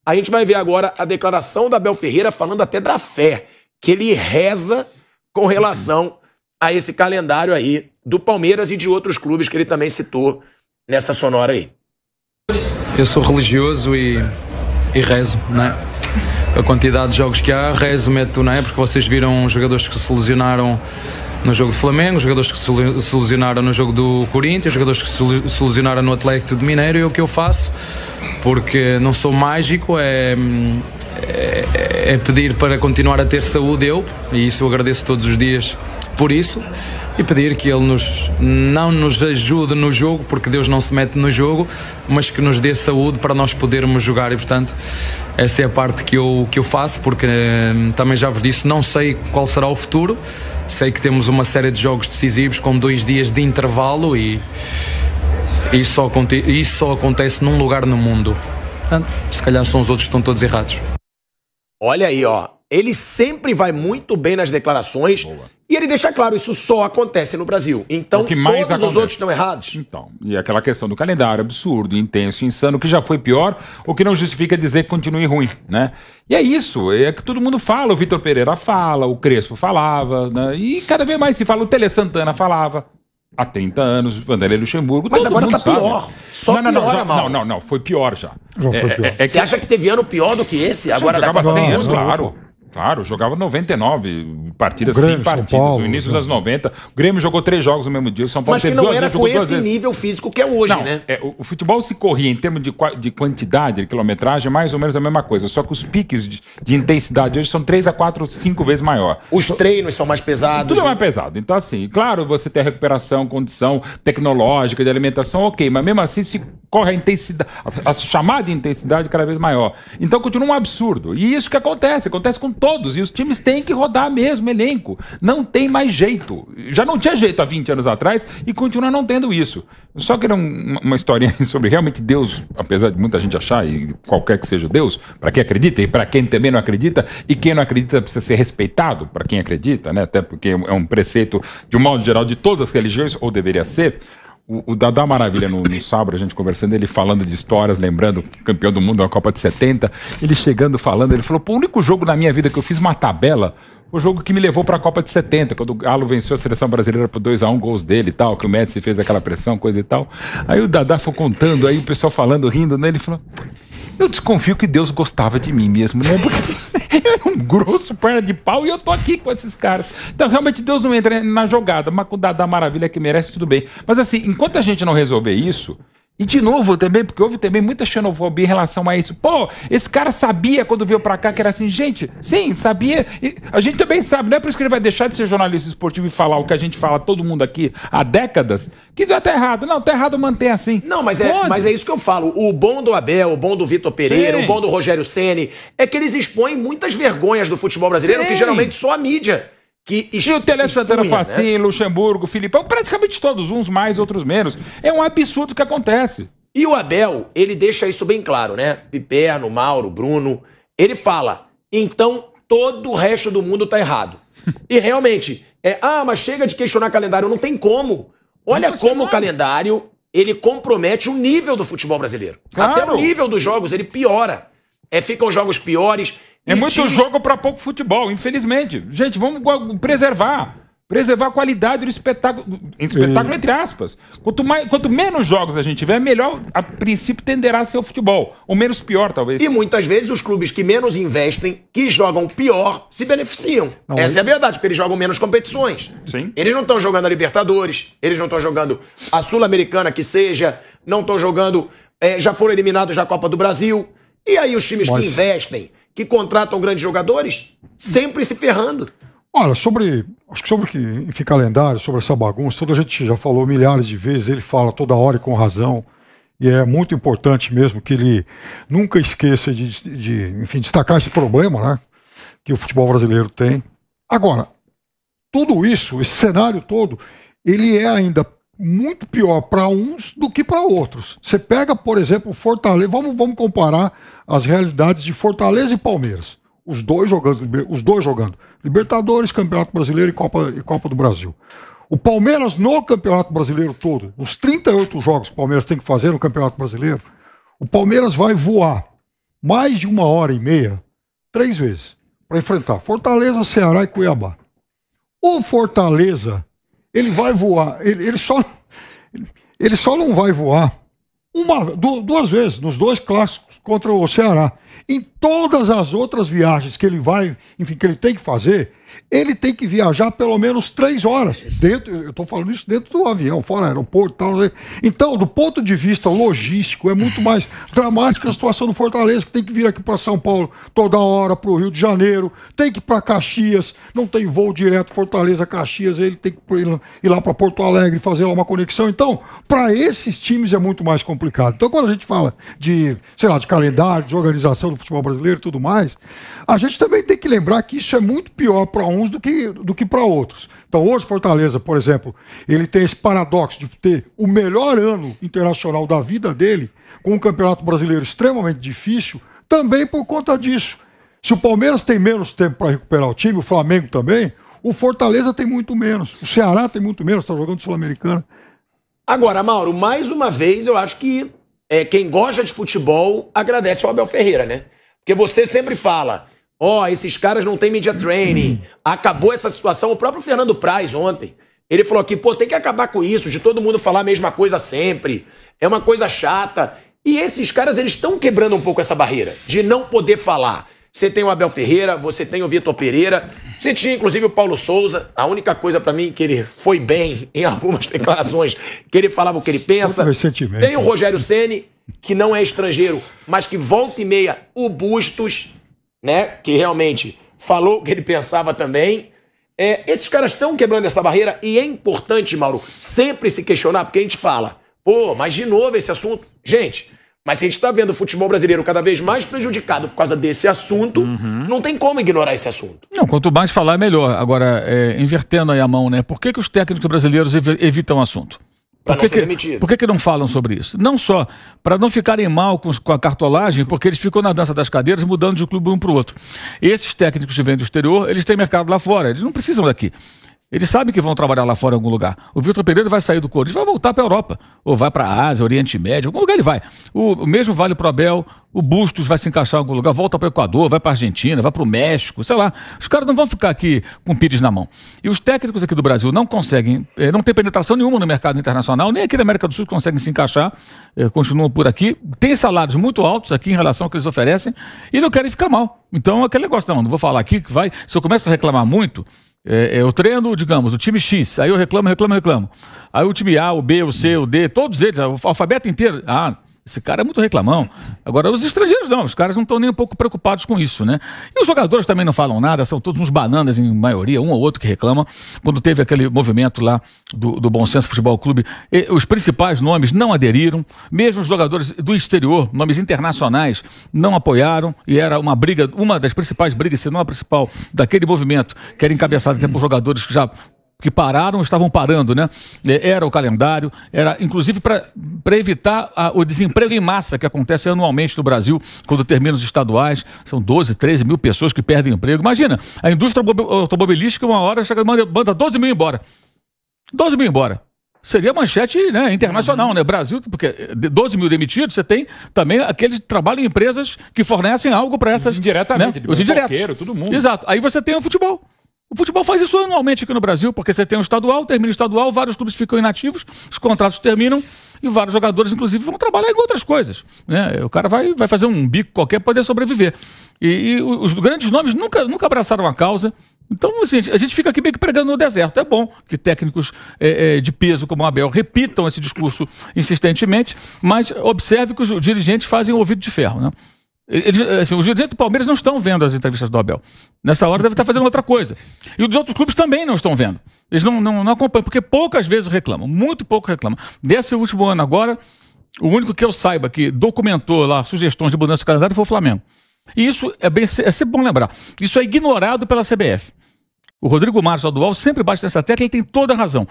A gente vai ver agora a declaração da Abel Ferreira falando até da fé, que ele reza com relação a esse calendário aí do Palmeiras e de outros clubes que ele também citou nessa sonora aí. Eu sou religioso e rezo, não é? A quantidade de jogos que há, rezo, meto, não é? Porque vocês viram jogadores que se lesionaram no jogo do Flamengo, jogadores que se lesionaram no jogo do Corinthians, jogadores que se lesionaram no Atlético de Mineiro, e o que eu faço, porque não sou mágico, é pedir para continuar a ter saúde e isso eu agradeço todos os dias por isso, e pedir que Ele não nos ajude no jogo, porque Deus não se mete no jogo, mas que nos dê saúde para nós podermos jogar. E portanto, essa é a parte que eu faço, porque também já vos disse, não sei qual será o futuro, sei que temos uma série de jogos decisivos com 2 dias de intervalo e isso só acontece num lugar no mundo. Portanto, se calhar são os outros que estão todos errados. Olha aí, ó. Ele sempre vai muito bem nas declarações. Boa. E ele deixa claro, isso só acontece no Brasil. Então, todos os outros estão errados. Então, e aquela questão do calendário absurdo, intenso, insano, que já foi pior, o que não justifica dizer que continue ruim, né? E é isso, é que todo mundo fala, o Vitor Pereira fala, o Crespo falava, né? E cada vez mais se fala, o Tele Santana falava. Há 30 anos, Vanderlei Luxemburgo. Mas agora tá pior. Só piora, mal. Não, foi pior já. Já foi pior. Você acha que teve ano pior do que esse? Agora jogava 100 anos, claro. Claro, jogava 99 partidas, 100 partidas, no início dos anos 90. O Grêmio jogou 3 jogos no mesmo dia, o São Paulo teve 2 vezes. Mas que não era com esse nível físico que é hoje, não, né? O futebol se corria em termos de quantidade, de quilometragem, mais ou menos a mesma coisa. Só que os piques de intensidade hoje são 3 a 4, 5 vezes maior. Os treinos são mais pesados. Tudo é mais pesado. Então, assim, claro, você tem a recuperação, condição tecnológica, de alimentação, ok. Mas mesmo assim se corre a intensidade, a chamada intensidade cada vez maior. Então continua um absurdo. E isso que acontece com todos. E os times têm que rodar mesmo elenco. Não tem mais jeito. Já não tinha jeito há 20 anos atrás e continua não tendo isso. Eu só quero uma historinha sobre realmente Deus, apesar de muita gente achar, e qualquer que seja o Deus, para quem acredita e para quem também não acredita, e quem não acredita precisa ser respeitado para quem acredita, né? Até porque é um preceito, de um modo geral, de todas as religiões, ou deveria ser. O Dadá Maravilha, no sábado, a gente conversando, ele falando de histórias, lembrando o campeão do mundo da Copa de 70, ele chegando falando, ele falou, pô, o único jogo na minha vida que eu fiz uma tabela foi o jogo que me levou para a Copa de 70, quando o Galo venceu a seleção brasileira por 2-1, gols dele e tal, que o Médici fez aquela pressão, coisa e tal. Aí o Dadá foi contando, aí o pessoal falando, rindo, né? Ele falou, eu desconfio que Deus gostava de mim mesmo, né? Porque eu era um grosso, perna de pau, e eu tô aqui com esses caras. Então, realmente, Deus não entra na jogada, mas com o Dadá Maravilha que merece, tudo bem. Mas assim, enquanto a gente não resolver isso, e de novo também, porque houve também muita xenofobia em relação a isso. Pô, esse cara sabia quando veio pra cá que era assim, gente, sim, sabia. E a gente também sabe, não é por isso que ele vai deixar de ser jornalista esportivo e falar o que a gente fala, todo mundo aqui, há décadas, que tá errado. Não, tá errado manter assim. Não, mas é isso que eu falo. O bom do Abel, o bom do Vitor Pereira, sim, o bom do Rogério Ceni, é que eles expõem muitas vergonhas do futebol brasileiro, sim, que geralmente só a mídia... E o Tele Santana Facinho, né? Luxemburgo, Filipão, praticamente todos, uns mais, outros menos. É um absurdo que acontece. E o Abel, ele deixa isso bem claro, né? Piperno, Mauro, Bruno. Ele fala, então todo o resto do mundo tá errado. E realmente, mas chega de questionar calendário, não tem como. Olha como o calendário, ele compromete o nível do futebol brasileiro. Claro. Até o nível dos jogos, ele piora. Ficam jogos piores... É muito jogo para pouco futebol, infelizmente. Gente, vamos preservar a qualidade do espetáculo, entre aspas. Quanto menos jogos a gente tiver, melhor, a princípio, tenderá a ser o futebol. Ou menos pior, talvez. E muitas vezes os clubes que menos investem, que jogam pior, se beneficiam. Essa é a verdade, porque eles jogam menos competições. Sim. Eles não estão jogando a Libertadores, eles não estão jogando a Sul-Americana, que seja, não estão jogando, já foram eliminados da Copa do Brasil. E aí os times que investem, que contratam grandes jogadores, sempre se ferrando. Olha, acho que sobre calendário, sobre essa bagunça, toda a gente já falou milhares de vezes, ele fala toda hora e com razão, e é muito importante mesmo que ele nunca esqueça de destacar esse problema, né, que o futebol brasileiro tem. Agora, tudo isso, esse cenário todo, ele é ainda muito pior para uns do que para outros. Você pega, por exemplo, Fortaleza, vamos comparar as realidades de Fortaleza e Palmeiras. Os dois jogando Libertadores, Campeonato Brasileiro e Copa do Brasil. O Palmeiras no Campeonato Brasileiro todo, os 38 jogos que o Palmeiras tem que fazer no Campeonato Brasileiro, o Palmeiras vai voar. mais de 1h30, 3 vezes, para enfrentar Fortaleza, Ceará e Cuiabá. O Fortaleza, ele vai voar, ele só não vai voar 2 vezes, nos 2 clássicos contra o Ceará. Em todas as outras viagens que ele vai, enfim, que ele tem que fazer, ele tem que viajar pelo menos 3 horas. Eu estou falando isso dentro do avião, fora aeroporto e tal. Então, do ponto de vista logístico, é muito mais dramática a situação do Fortaleza, que tem que vir aqui para São Paulo toda hora, para o Rio de Janeiro, tem que ir para Caxias, não tem voo direto Fortaleza-Caxias, ele tem que ir lá para Porto Alegre, fazer lá uma conexão. Então, para esses times é muito mais complicado. Então, quando a gente fala de, sei lá, de calendário, de organização do futebol brasileiro e tudo mais, a gente também tem que lembrar que isso é muito pior para uns do que para outros. Então hoje Fortaleza, por exemplo, ele tem esse paradoxo de ter o melhor ano internacional da vida dele, com um campeonato brasileiro extremamente difícil, também por conta disso. Se o Palmeiras tem menos tempo para recuperar o time, o Flamengo também, o Fortaleza tem muito menos, o Ceará tem muito menos, está jogando Sul-Americana. Agora, Mauro, mais uma vez eu acho que quem gosta de futebol agradece ao Abel Ferreira, né? Porque você sempre fala, esses caras não têm media training, acabou essa situação. O próprio Fernando Praz ontem, ele falou aqui, tem que acabar com isso, de todo mundo falar a mesma coisa sempre, é uma coisa chata. E esses caras, eles estão quebrando um pouco essa barreira, de não poder falar. Você tem o Abel Ferreira, você tem o Vitor Pereira, você tinha inclusive o Paulo Souza, a única coisa pra mim que ele foi bem em algumas declarações, que ele falava o que ele pensa. Tem o Rogério Ceni, que não é estrangeiro, mas que volta e meia, o Bustos, né, que realmente falou o que ele pensava também. Esses caras estão quebrando essa barreira e é importante, Mauro, sempre se questionar, porque a gente fala, mas de novo esse assunto. Gente, mas se a gente está vendo o futebol brasileiro cada vez mais prejudicado por causa desse assunto, não tem como ignorar esse assunto. Não, quanto mais falar, melhor. Agora, invertendo aí a mão, né, por que os técnicos brasileiros evitam o assunto? Por que não falam sobre isso? Não só para não ficarem mal com a cartolagem, porque eles ficam na dança das cadeiras mudando de clube um para o outro. Esses técnicos que vêm do exterior, eles têm mercado lá fora, eles não precisam daqui. Eles sabem que vão trabalhar lá fora em algum lugar. O Vitor Pereira vai sair do Corinthians, vai voltar para a Europa. Ou vai para a Ásia, Oriente Médio, algum lugar ele vai. O mesmo vale para o Abel, o Bustos vai se encaixar em algum lugar, volta para o Equador, vai para a Argentina, vai para o México, sei lá. Os caras não vão ficar aqui com o pires na mão. E os técnicos aqui do Brasil não conseguem, não tem penetração nenhuma no mercado internacional, nem aqui da América do Sul conseguem se encaixar, continuam por aqui. Tem salários muito altos aqui em relação ao que eles oferecem e não querem ficar mal. Então, aquele negócio, não vou falar aqui que vai. Se eu começo a reclamar muito, eu treino, digamos, o time X, aí eu reclamo. Aí o time A, o B, o C, o D, todos eles, o alfabeto inteiro. Esse cara é muito reclamão. Agora, os estrangeiros não, os caras não estão nem um pouco preocupados com isso, né? E os jogadores também não falam nada, são todos uns bananas em maioria, um ou outro que reclama. Quando teve aquele movimento lá do Bom Senso Futebol Clube, os principais nomes não aderiram, mesmo os jogadores do exterior, nomes internacionais, não apoiaram, e era uma briga, uma das principais brigas, se não a principal, daquele movimento, que era encabeçado até por jogadores que pararam, estavam parando, né? Era o calendário, era inclusive para evitar o desemprego em massa que acontece anualmente no Brasil, quando terminam os estaduais, são 12, 13 mil pessoas que perdem emprego. Imagina, a indústria automobilística, uma hora chega e manda 12 mil embora. 12 mil embora. Seria manchete, né, internacional, né? Brasil, porque 12 mil demitidos, você tem também aqueles que trabalham em empresas que fornecem algo para essas... Indiretamente, né? Os indiretos. Todo mundo. Exato. Aí você tem o futebol. O futebol faz isso anualmente aqui no Brasil, porque você tem um estadual, termina o estadual, vários clubes ficam inativos, os contratos terminam e vários jogadores, inclusive, vão trabalhar em outras coisas, né? O cara vai fazer um bico qualquer para poder sobreviver. E os grandes nomes nunca abraçaram a causa. Então, assim, a gente fica aqui meio que pregando no deserto. É bom que técnicos de peso como o Abel repitam esse discurso insistentemente, mas observe que os dirigentes fazem o ouvido de ferro, né? Os dirigentes do Palmeiras não estão vendo as entrevistas do Abel. Nessa hora deve estar fazendo outra coisa. E os outros clubes também não estão vendo. Eles não acompanham, porque poucas vezes reclamam, muito pouco reclamam. Desse último ano agora, o único que eu saiba que documentou lá sugestões de mudança de calendário foi o Flamengo. E isso é sempre bom lembrar. Isso é ignorado pela CBF. O Rodrigo Marques Aldual sempre bate nessa tecla e ele tem toda a razão.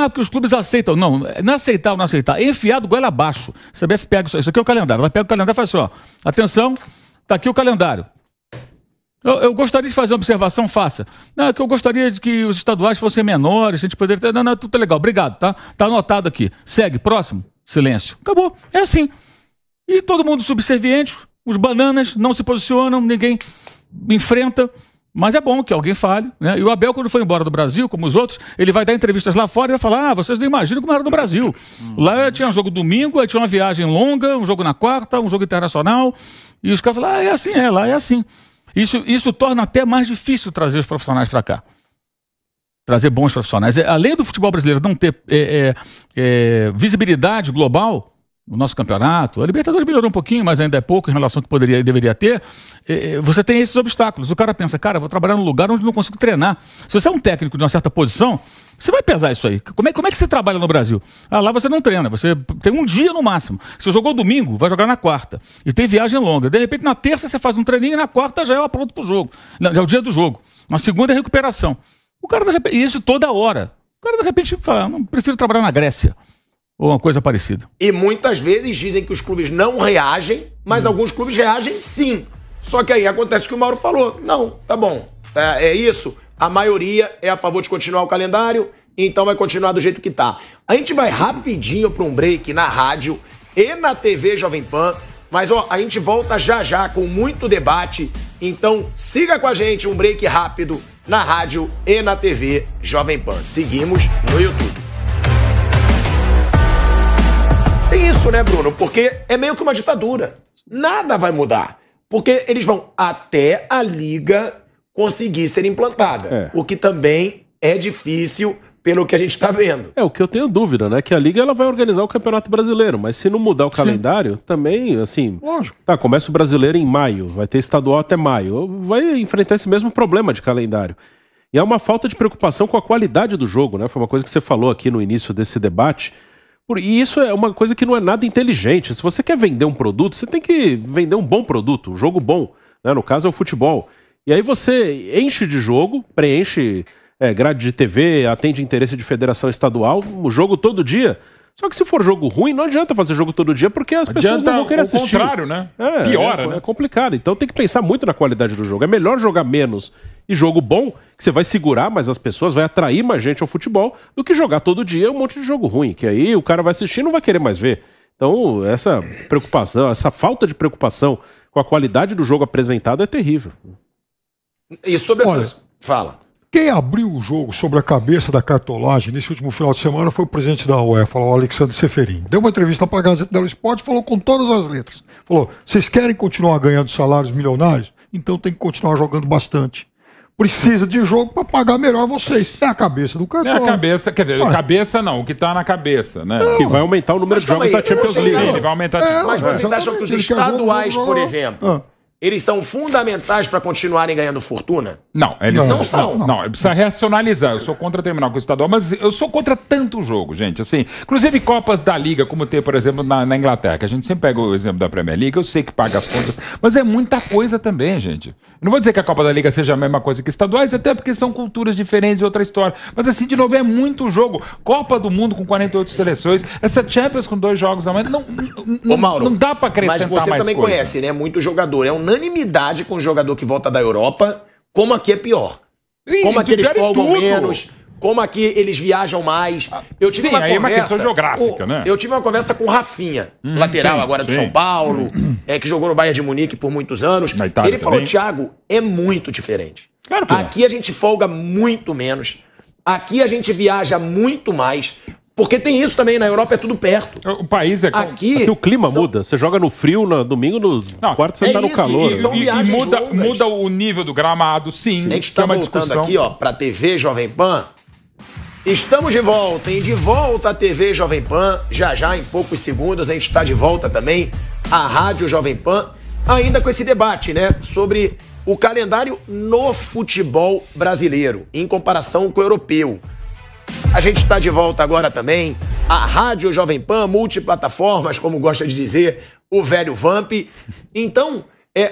Porque os clubes aceitam. Não aceitar ou não aceitar. É enfiado goela abaixo. A CBF pega isso aqui é o calendário. Ela pega o calendário e fala assim, atenção, tá aqui o calendário. Eu gostaria de fazer uma observação, faça. Que eu gostaria de que os estaduais fossem menores, a gente poderia ter... Não, tudo tá legal, obrigado, tá? Tá anotado aqui. Segue, próximo, silêncio. Acabou, é assim. E todo mundo subserviente, os bananas não se posicionam, ninguém enfrenta. Mas é bom que alguém fale, né? E o Abel, quando foi embora do Brasil, como os outros, ele vai dar entrevistas lá fora e vai falar: vocês não imaginam como era no Brasil. Lá tinha um jogo domingo, aí tinha uma viagem longa, um jogo na quarta, um jogo internacional. E os caras falam: é assim, lá é assim. Isso torna até mais difícil trazer os profissionais para cá. Trazer bons profissionais. Além do futebol brasileiro não ter visibilidade global no nosso campeonato, a Libertadores melhorou um pouquinho, mas ainda é pouco em relação ao que poderia e deveria ter. Você tem esses obstáculos. O cara pensa: cara, vou trabalhar num lugar onde não consigo treinar. Se você é um técnico de uma certa posição, você vai pesar isso aí. Como é que você trabalha no Brasil? Lá você não treina, você tem um dia no máximo. Se você jogou domingo, vai jogar na quarta. E tem viagem longa. De repente, na terça você faz um treininho e na quarta já é pronto pro jogo. Já é o dia do jogo. Na segunda é recuperação. O cara, de repente, isso toda hora. O cara, de repente, fala: não, prefiro trabalhar na Grécia. Ou uma coisa parecida. E muitas vezes dizem que os clubes não reagem, mas alguns clubes reagem sim. Só que aí acontece o que o Mauro falou. Não, tá bom, é isso. A maioria é a favor de continuar o calendário, então vai continuar do jeito que tá. A gente vai rapidinho para um break na rádio e na TV Jovem Pan, mas a gente volta já com muito debate, então siga com a gente, um break rápido na rádio e na TV Jovem Pan. Seguimos no YouTube. Tem isso, né, Bruno? Porque é meio que uma ditadura. Nada vai mudar. Porque eles vão até a liga conseguir ser implantada. O que também é difícil pelo que a gente está vendo. O que eu tenho dúvida, né? Que a liga ela vai organizar o Campeonato Brasileiro. Mas se não mudar o calendário, também, assim... Lógico. Tá, começa o Brasileiro em maio. Vai ter estadual até maio. Vai enfrentar esse mesmo problema de calendário. E é uma falta de preocupação com a qualidade do jogo, né? Foi uma coisa que você falou aqui no início desse debate. E isso é uma coisa que não é nada inteligente. Se você quer vender um produto, você tem que vender um bom produto, um jogo bom, né? No caso é o futebol. E aí você enche de jogo, preenche grade de TV, atende interesse de federação estadual, o jogo todo dia. Só que se for jogo ruim, não adianta fazer jogo todo dia, porque as pessoas não vão querer assistir. Ao contrário, né? Piora, né? É complicado. Então tem que pensar muito na qualidade do jogo. É melhor jogar menos e jogo bom, que você vai segurar mais as pessoas, vai atrair mais gente ao futebol, do que jogar todo dia um monte de jogo ruim, que aí o cara vai assistir e não vai querer mais ver. Então essa preocupação, essa falta de preocupação com a qualidade do jogo apresentado é terrível. E sobre essas... Fala. Quem abriu o jogo sobre a cabeça da cartolagem nesse último final de semana foi o presidente da UEFA, o Alexandre Seferin. Deu uma entrevista para a Gazeta dello Sport e falou com todas as letras. Falou: vocês querem continuar ganhando salários milionários? Então tem que continuar jogando bastante. Precisa de jogo para pagar melhor vocês. É a cabeça do cartão. É a cabeça, quer dizer, cabeça não, o que tá na cabeça, né? Que vai aumentar o número de jogos da Champions League. Vai aumentar. Mas vocês acham que os estaduais, por exemplo, eles são fundamentais para continuarem ganhando fortuna? Não, eles não são. Não, precisa racionalizar. Eu sou contra terminar com o estadual, mas eu sou contra tanto jogo, gente. Assim, inclusive Copas da Liga, como tem, por exemplo, na Inglaterra, que a gente sempre pega o exemplo da Premier League, eu sei que paga as contas, mas é muita coisa também, gente. Eu não vou dizer que a Copa da Liga seja a mesma coisa que estaduais, até porque são culturas diferentes e outra história. Mas assim, de novo, é muito jogo. Copa do Mundo com 48 seleções, essa Champions com 2 jogos a mais, não dá pra acrescentar mais. Mas você também conhece, né? Muito jogador. É unanimidade com o jogador que volta da Europa, como aqui é pior. Como aqui eles folgam menos, como aqui eles viajam mais. Eu tive uma conversa, é uma questão geográfica, né? Eu tive uma conversa com o Rafinha, lateral agora do São Paulo, que jogou no Bayern de Munique por muitos anos. Ele falou: Thiago, é muito diferente. Claro que aqui a gente folga muito menos. Aqui a gente viaja muito mais. Porque tem isso também, na Europa é tudo perto. O país é... Aqui o clima muda. Você joga no frio no domingo, no quarto você tá no calor. E muda o nível do gramado, sim. A gente tá voltando aqui, ó, pra TV Jovem Pan. Estamos de volta, hein? De volta à TV Jovem Pan. Já, em poucos segundos, a gente tá de volta também à Rádio Jovem Pan. Ainda com esse debate, né? Sobre o calendário no futebol brasileiro, em comparação com o europeu. A gente está de volta agora também à Rádio Jovem Pan, multiplataformas, como gosta de dizer o velho Vamp. Então,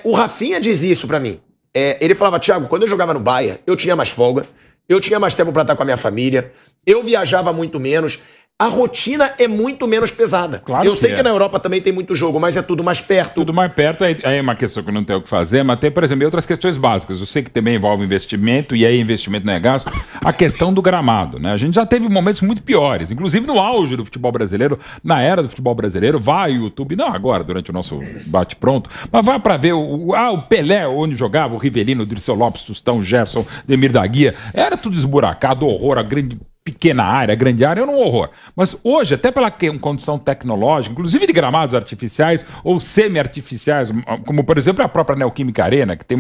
o Rafinha diz isso pra mim. Ele falava: Thiago, quando eu jogava no Bayern, eu tinha mais folga, eu tinha mais tempo pra estar com a minha família, eu viajava muito menos. a rotina é muito menos pesada. Claro eu que sei é. que na Europa também tem muito jogo, mas é tudo mais perto. Tudo mais perto, aí é uma questão que não tem o que fazer, mas tem, por exemplo, outras questões básicas. Eu sei que também envolve investimento, e aí investimento não é gasto. A questão do gramado, né? A gente já teve momentos muito piores, inclusive no auge do futebol brasileiro, na era do futebol brasileiro, vai o YouTube, não agora, durante o nosso bate-pronto, mas vai para ver o Pelé, onde jogava, o Rivelino, o Dirceu Lopes, Tostão, Gerson, Demir da Guia, era tudo esburacado, horror, a pequena área, grande área, era um horror. Mas hoje, até pela condição tecnológica, inclusive de gramados artificiais ou semi-artificiais, como por exemplo a própria Neoquímica Arena, que tem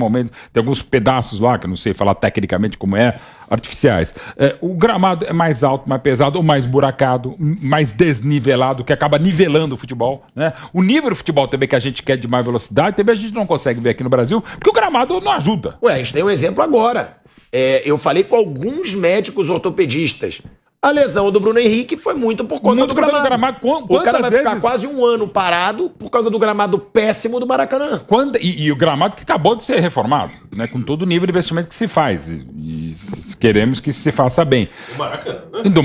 alguns pedaços lá, que eu não sei falar tecnicamente como é, artificiais. O gramado é mais alto, mais pesado, ou mais buracado, mais desnivelado, que acaba nivelando o futebol, né? O nível do futebol também que a gente quer de mais velocidade, também a gente não consegue ver aqui no Brasil, porque o gramado não ajuda. Ué, a gente tem um exemplo agora. Eu falei com alguns médicos ortopedistas. A lesão do Bruno Henrique foi muito por conta do gramado. O cara vai ficar quase um ano parado por causa do gramado péssimo do Maracanã. E o gramado que acabou de ser reformado, né, com todo o nível de investimento que se faz. E queremos que se faça bem. O Maracanã.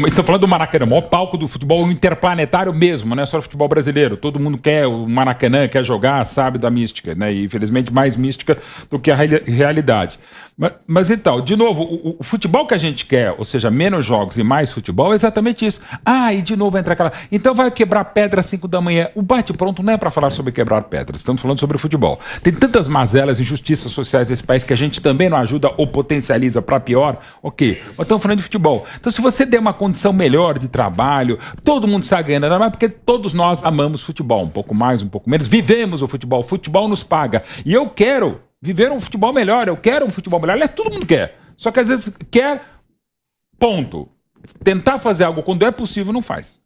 Estou falando do Maracanã, o maior palco do futebol interplanetário mesmo, não é só o futebol brasileiro. Todo mundo quer o Maracanã, quer jogar, sabe da mística, né? E infelizmente mais mística do que a realidade. Mas então, de novo, o futebol que a gente quer, ou seja, menos jogos e mais futebol, é exatamente isso. E de novo entra aquela... Então vai quebrar pedra às 5 da manhã. O bate-pronto não é para falar sobre quebrar pedras, estamos falando sobre o futebol. Tem tantas mazelas e injustiças sociais desse país que a gente também não ajuda ou potencializa para pior, ok. Mas estamos falando de futebol. Então se você der uma condição melhor de trabalho, todo mundo sai ganhando, não é porque todos nós amamos futebol, um pouco mais, um pouco menos, vivemos o futebol nos paga. E eu quero viver um futebol melhor, eu quero um futebol melhor. Aliás, todo mundo quer. Só que às vezes quer, ponto. Tentar fazer algo quando é possível não faz.